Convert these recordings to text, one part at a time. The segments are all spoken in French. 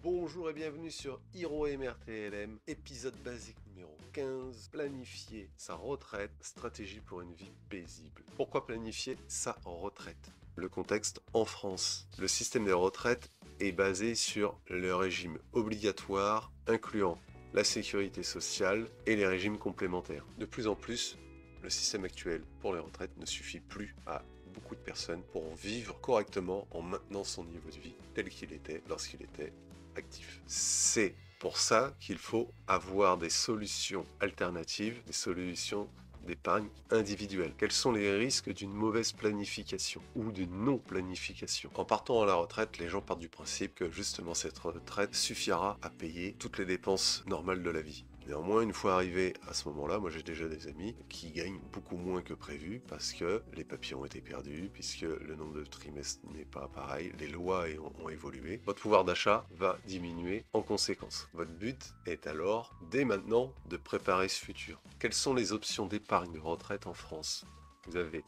Bonjour et bienvenue sur Hero MRTLM, épisode basique numéro 15, planifier sa retraite, stratégie pour une vie paisible. Pourquoi planifier sa retraite? Le contexte en France. Le système des retraites est basé sur le régime obligatoire incluant la sécurité sociale et les régimes complémentaires. De plus en plus, le système actuel pour les retraites ne suffit plus à beaucoup de personnes pour vivre correctement en maintenant son niveau de vie tel qu'il était lorsqu'il était actif. C'est pour ça qu'il faut avoir des solutions alternatives, des solutions d'épargne individuelle. Quels sont les risques d'une mauvaise planification ou d'une non-planification? En partant à la retraite, les gens partent du principe que justement cette retraite suffira à payer toutes les dépenses normales de la vie. Néanmoins, une fois arrivé à ce moment-là, moi j'ai déjà des amis qui gagnent beaucoup moins que prévu parce que les papiers ont été perdus, puisque le nombre de trimestres n'est pas pareil, les lois ont évolué. Votre pouvoir d'achat va diminuer en conséquence. Votre but est alors, dès maintenant, de préparer ce futur. Quelles sont les options d'épargne de retraite en France? Vous avez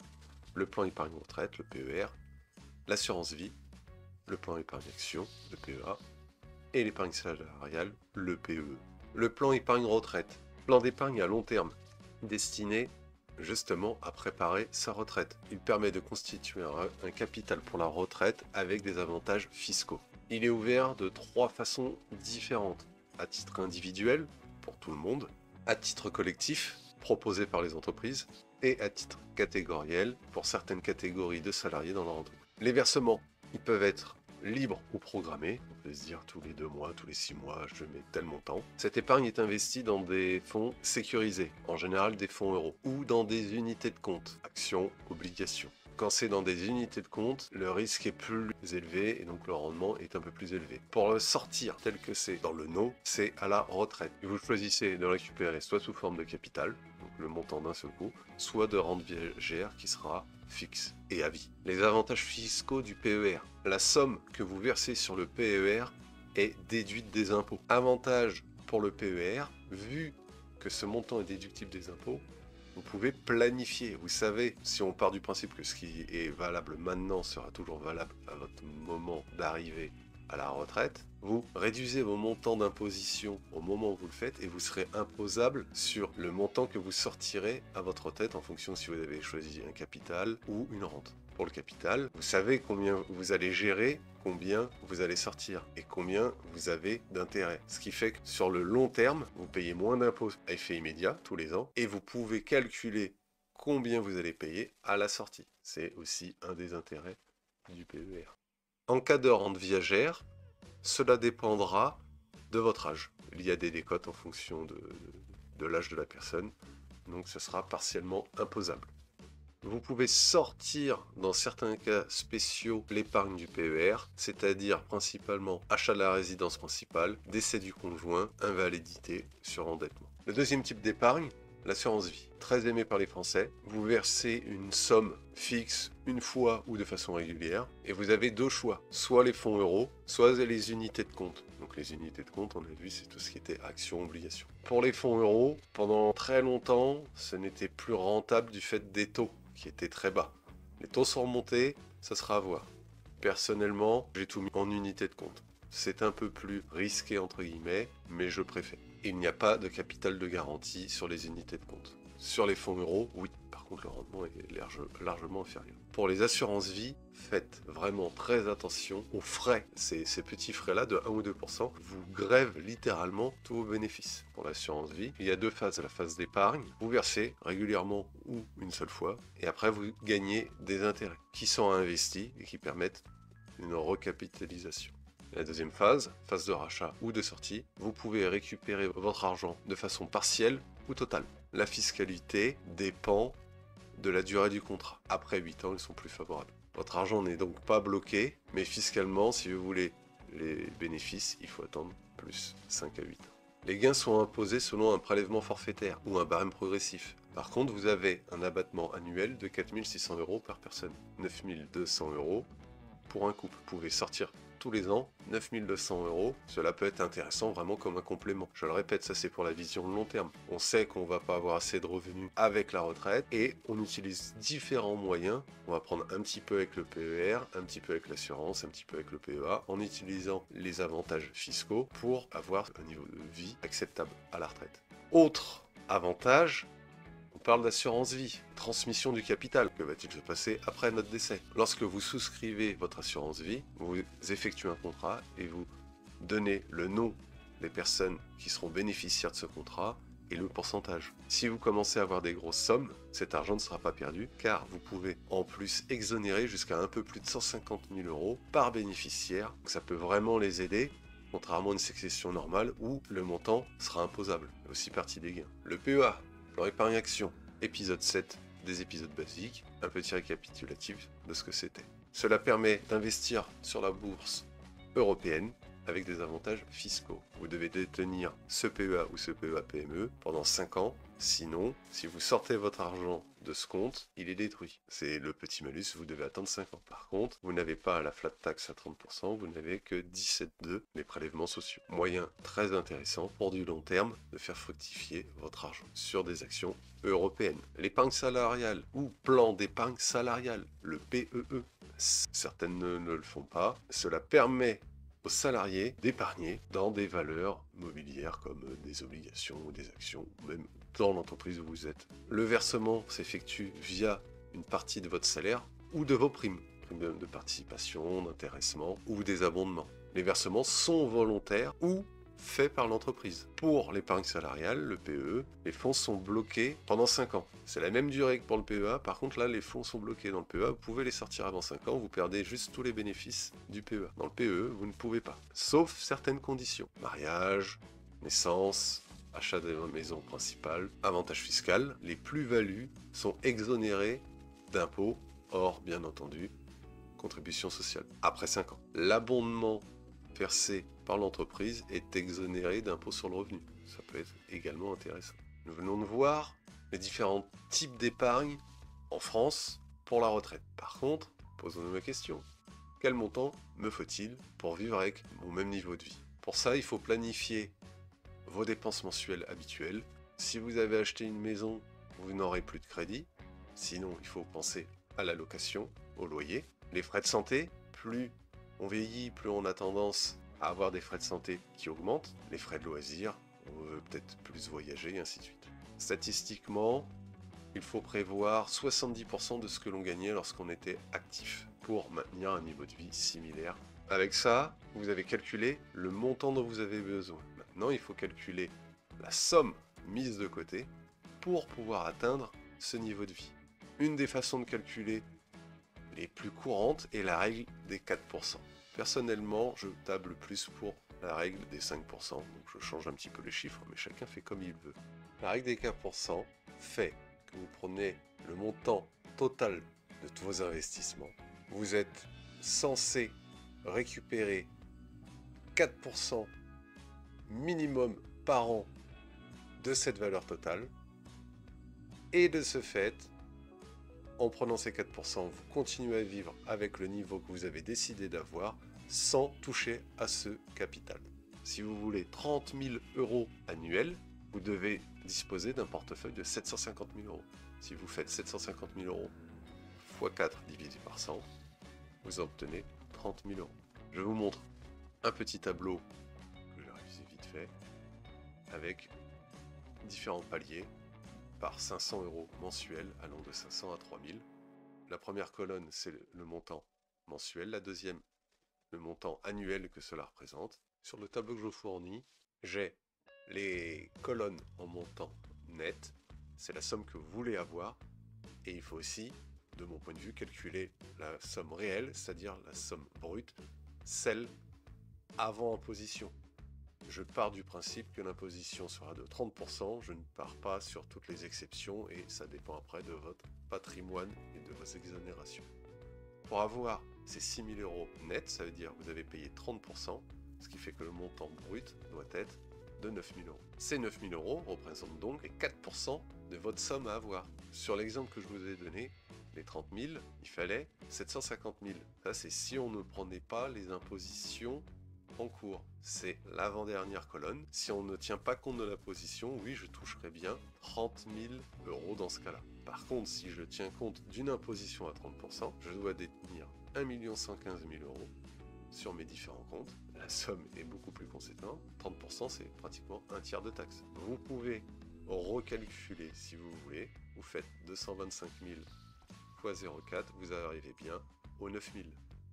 le plan épargne retraite, le PER, l'assurance vie, le plan épargne action, le PEA, et l'épargne salariale, le PEE. Le plan épargne retraite, plan d'épargne à long terme, destiné justement à préparer sa retraite. Il permet de constituer un capital pour la retraite avec des avantages fiscaux. Il est ouvert de 3 façons différentes. À titre individuel, pour tout le monde, à titre collectif, proposé par les entreprises, et à titre catégoriel, pour certaines catégories de salariés dans leur entreprise. Les versements, ils peuvent être libre ou programmé, on peut se dire tous les 2 mois, tous les 6 mois, je mets tel montant. Cette épargne est investie dans des fonds sécurisés, en général des fonds euros, ou dans des unités de compte, actions, obligations. Quand c'est dans des unités de compte, le risque est plus élevé et donc le rendement est un peu plus élevé. Pour le sortir tel que c'est dans le no, c'est à la retraite. Et vous choisissez de le récupérer soit sous forme de capital, donc le montant d'un seul coup, soit de rente viagère qui sera fixe et à vie. Les avantages fiscaux du PER. La somme que vous versez sur le PER est déduite des impôts. Avantage pour le PER, vu que ce montant est déductible des impôts, vous pouvez planifier. Vous savez, si on part du principe que ce qui est valable maintenant sera toujours valable à votre moment d'arrivée à la retraite, vous réduisez vos montants d'imposition au moment où vous le faites et vous serez imposable sur le montant que vous sortirez à votre retraite en fonction si vous avez choisi un capital ou une rente. Pour le capital, vous savez combien vous allez gérer, combien vous allez sortir et combien vous avez d'intérêt. Ce qui fait que sur le long terme, vous payez moins d'impôts à effet immédiat tous les ans et vous pouvez calculer combien vous allez payer à la sortie. C'est aussi un des intérêts du PER. En cas de rente viagère, cela dépendra de votre âge. Il y a des décotes en fonction de l'âge de la personne, donc ce sera partiellement imposable. Vous pouvez sortir, dans certains cas spéciaux, l'épargne du PER, c'est-à-dire principalement achat de la résidence principale, décès du conjoint, invalidité, surendettement. Le deuxième type d'épargne, l'assurance vie. Très aimé par les Français, vous versez une somme fixe une fois ou de façon régulière, et vous avez 2 choix, soit les fonds euros, soit les unités de compte. Donc les unités de compte, on a vu, c'est tout ce qui était actions, obligations. Pour les fonds euros, pendant très longtemps, ce n'était plus rentable du fait des taux qui étaient très bas. Les taux sont remontés, ça sera à voir. Personnellement, j'ai tout mis en unité de compte. C'est un peu plus risqué entre guillemets, mais je préfère. Il n'y a pas de capital de garantie sur les unités de compte. Sur les fonds euros, oui, par contre le rendement est largement inférieur. Pour les assurances vie, faites vraiment très attention aux frais. Ces petits frais-là de 1 ou 2% vous grèvent littéralement tous vos bénéfices. Pour l'assurance vie, il y a 2 phases. La phase d'épargne, vous versez régulièrement ou une seule fois, et après vous gagnez des intérêts qui sont investis et qui permettent une recapitalisation. La deuxième phase, phase de rachat ou de sortie, vous pouvez récupérer votre argent de façon partielle ou totale. La fiscalité dépend de la durée du contrat. Après 8 ans, ils sont plus favorables. Votre argent n'est donc pas bloqué, mais fiscalement, si vous voulez les bénéfices, il faut attendre plus 5 à 8 ans. Les gains sont imposés selon un prélèvement forfaitaire ou un barème progressif. Par contre, vous avez un abattement annuel de 4 600 € par personne, 9 200 € pour un couple. Vous pouvez sortir tous les ans 9200 euros. Cela peut être intéressant vraiment comme un complément. Je le répète, ça c'est pour la vision long terme. On sait qu'on va pas avoir assez de revenus avec la retraite et on utilise différents moyens. On va prendre un petit peu avec le PER, un petit peu avec l'assurance, un petit peu avec le PEA, en utilisant les avantages fiscaux pour avoir un niveau de vie acceptable à la retraite. Autre avantage, on parle d'assurance vie, transmission du capital. Que va-t-il se passer après notre décès? Lorsque vous souscrivez votre assurance vie, vous effectuez un contrat et vous donnez le nom des personnes qui seront bénéficiaires de ce contrat et le pourcentage. Si vous commencez à avoir des grosses sommes, cet argent ne sera pas perdu car vous pouvez en plus exonérer jusqu'à un peu plus de 150 000 euros par bénéficiaire. Donc ça peut vraiment les aider, contrairement à une succession normale où le montant sera imposable. C'est aussi partie des gains. Le PEA, plan épargne action, épisode 7 des épisodes basiques, un petit récapitulatif de ce que c'était. Cela permet d'investir sur la bourse européenne avec des avantages fiscaux. Vous devez détenir ce PEA ou ce PEA-PME pendant 5 ans. Sinon, si vous sortez votre argent de ce compte, il est détruit. C'est le petit malus, vous devez attendre 5 ans. Par contre, vous n'avez pas la flat tax à 30%, vous n'avez que 17,2 les prélèvements sociaux. Moyen très intéressant pour du long terme de faire fructifier votre argent sur des actions européennes. L'épargne salariale ou plan d'épargne salariale, le PEE. Certaines ne le font pas. Cela permet aux salariés d'épargner dans des valeurs mobilières comme des obligations ou des actions, ou même dans l'entreprise où vous êtes. Le versement s'effectue via une partie de votre salaire ou de vos primes de participation, d'intéressement ou des abondements. Les versements sont volontaires ou fait par l'entreprise. Pour l'épargne salariale, le PEE, les fonds sont bloqués pendant 5 ans. C'est la même durée que pour le PEA, par contre là les fonds sont bloqués dans le PEA, vous pouvez les sortir avant 5 ans, vous perdez juste tous les bénéfices du PEA. Dans le PEE, vous ne pouvez pas, sauf certaines conditions. Mariage, naissance, achat de maison principale, avantage fiscal, les plus-values sont exonérées d'impôts, hors bien entendu contribution sociale, après 5 ans. L'abondement versé par l'entreprise est exonéré d'impôt sur le revenu. Ça peut être également intéressant. Nous venons de voir les différents types d'épargne en France pour la retraite. Par contre, posons-nous la question. Quel montant me faut-il pour vivre avec mon même niveau de vie? Pour ça, il faut planifier vos dépenses mensuelles habituelles. Si vous avez acheté une maison, vous n'aurez plus de crédit. Sinon, il faut penser à la location, au loyer. Les frais de santé, plus on vieillit, plus on a tendance à avoir des frais de santé qui augmentent. Les frais de loisirs, on veut peut-être plus voyager, et ainsi de suite. Statistiquement, il faut prévoir 70% de ce que l'on gagnait lorsqu'on était actif pour maintenir un niveau de vie similaire. Avec ça, vous avez calculé le montant dont vous avez besoin. Maintenant, il faut calculer la somme mise de côté pour pouvoir atteindre ce niveau de vie. Une des façons de calculer les plus courantes est la règle des 4%. Personnellement, je table plus pour la règle des 5%, donc je change un petit peu les chiffres, mais chacun fait comme il veut. La règle des 4% fait que vous prenez le montant total de tous vos investissements. Vous êtes censé récupérer 4% minimum par an de cette valeur totale. Et de ce fait, en prenant ces 4%, vous continuez à vivre avec le niveau que vous avez décidé d'avoir sans toucher à ce capital. Si vous voulez 30 000 euros annuels, vous devez disposer d'un portefeuille de 750 000 euros. Si vous faites 750 000 euros x 4 divisé par 100, vous obtenez 30 000 euros. Je vous montre un petit tableau que j'ai réalisé vite fait avec différents paliers par 500 euros mensuels allant de 500 à 3000. La première colonne, c'est le montant mensuel. La deuxième, le montant annuel que cela représente. Sur le tableau que je vous fournis, j'ai les colonnes en montant net. C'est la somme que vous voulez avoir. Et il faut aussi, de mon point de vue, calculer la somme réelle, c'est-à-dire la somme brute, celle avant imposition. Je pars du principe que l'imposition sera de 30%, je ne pars pas sur toutes les exceptions et ça dépend après de votre patrimoine et de vos exonérations. Pour avoir ces 6 000 euros nets, ça veut dire que vous avez payé 30%, ce qui fait que le montant brut doit être de 9 000 euros. Ces 9 000 euros représentent donc les 4% de votre somme à avoir. Sur l'exemple que je vous ai donné, les 30 000, il fallait 750 000. Ça, c'est si on ne prenait pas les impositions en cours. C'est l'avant-dernière colonne. Si on ne tient pas compte de la position, oui, je toucherai bien 30 000 euros dans ce cas-là. Par contre, si je tiens compte d'une imposition à 30%, je dois détenir 1 115 000 euros sur mes différents comptes. La somme est beaucoup plus conséquente. 30%, c'est pratiquement un tiers de taxe. Vous pouvez recalculer si vous voulez. Vous faites 225 000 x 0,4, vous arrivez bien aux 9 000.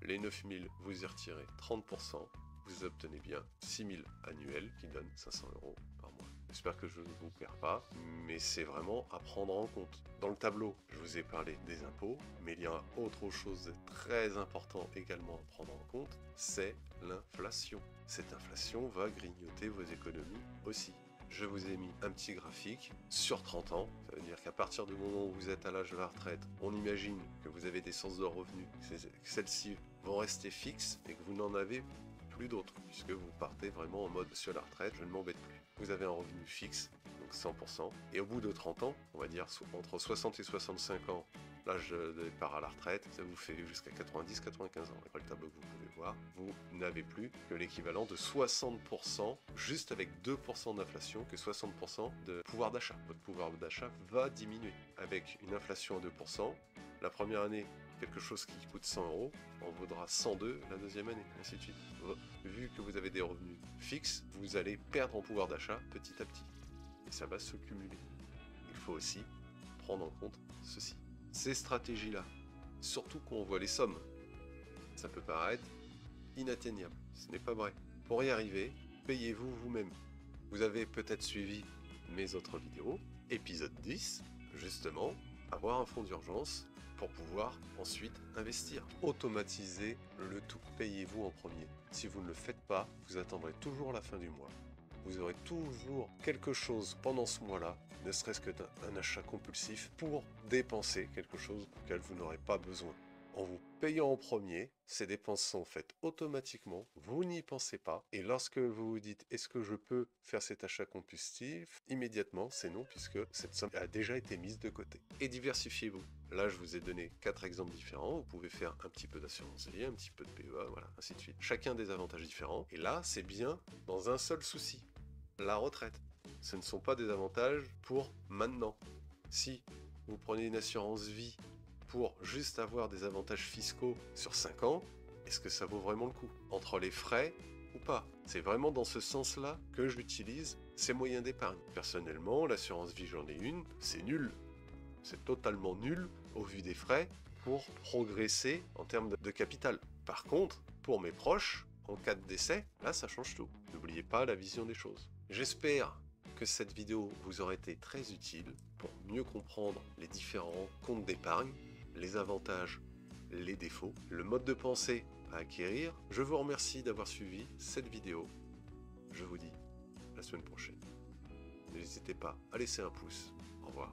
Les 9 000, vous y retirez 30%, vous obtenez bien 6 000 annuels qui donnent 500 euros par mois. J'espère que je ne vous perds pas, mais c'est vraiment à prendre en compte. Dans le tableau, je vous ai parlé des impôts, mais il y a autre chose de très important également à prendre en compte, c'est l'inflation. Cette inflation va grignoter vos économies aussi. Je vous ai mis un petit graphique sur 30 ans. Ça veut dire qu'à partir du moment où vous êtes à l'âge de la retraite, on imagine que vous avez des sources de revenus, que celles-ci vont rester fixes et que vous n'en avez plus d'autres, puisque vous partez vraiment en mode sur la retraite, je ne m'embête plus. Vous avez un revenu fixe, donc 100%, et au bout de 30 ans, on va dire entre 60 et 65 ans, l'âge de départ à la retraite, ça vous fait jusqu'à 90-95 ans. Après le tableau que vous pouvez voir, vous n'avez plus que l'équivalent de 60%, juste avec 2% d'inflation, que 60% de pouvoir d'achat. Votre pouvoir d'achat va diminuer. Avec une inflation à 2%, la première année, quelque chose qui coûte 100 euros, en vaudra 102 la deuxième année, ainsi de suite. Vu que vous avez des revenus fixes, vous allez perdre en pouvoir d'achat petit à petit. Et ça va se cumuler. Il faut aussi prendre en compte ceci. Ces stratégies-là, surtout quand on voit les sommes, ça peut paraître inatteignable. Ce n'est pas vrai. Pour y arriver, payez-vous vous-même. Vous avez peut-être suivi mes autres vidéos, épisode 10, justement, avoir un fonds d'urgence pour pouvoir ensuite investir. Automatisez le tout. Payez-vous en premier. Si vous ne le faites pas, vous attendrez toujours la fin du mois. Vous aurez toujours quelque chose pendant ce mois-là, ne serait-ce que d'un achat compulsif pour dépenser quelque chose auquel vous n'aurez pas besoin. En vous payant en premier, ces dépenses sont faites automatiquement, vous n'y pensez pas, et lorsque vous vous dites « est-ce que je peux faire cet achat compulsif ?» immédiatement, c'est non, puisque cette somme a déjà été mise de côté. Et diversifiez-vous. Là, je vous ai donné 4 exemples différents, vous pouvez faire un petit peu d'assurance vie, un petit peu de PEA, voilà, ainsi de suite. Chacun des avantages différents, et là, c'est bien dans un seul souci, la retraite. Ce ne sont pas des avantages pour maintenant. Si vous prenez une assurance vie pour juste avoir des avantages fiscaux sur 5 ans, est-ce que ça vaut vraiment le coup? Entre les frais ou pas? C'est vraiment dans ce sens-là que j'utilise ces moyens d'épargne. Personnellement, l'assurance vie, j'en ai une, c'est nul. C'est totalement nul au vu des frais pour progresser en termes de capital. Par contre, pour mes proches, en cas de décès, là ça change tout. N'oubliez pas la vision des choses. J'espère que cette vidéo vous aura été très utile pour mieux comprendre les différents comptes d'épargne, les avantages, les défauts, le mode de pensée à acquérir. Je vous remercie d'avoir suivi cette vidéo. Je vous dis à la semaine prochaine. N'hésitez pas à laisser un pouce. Au revoir.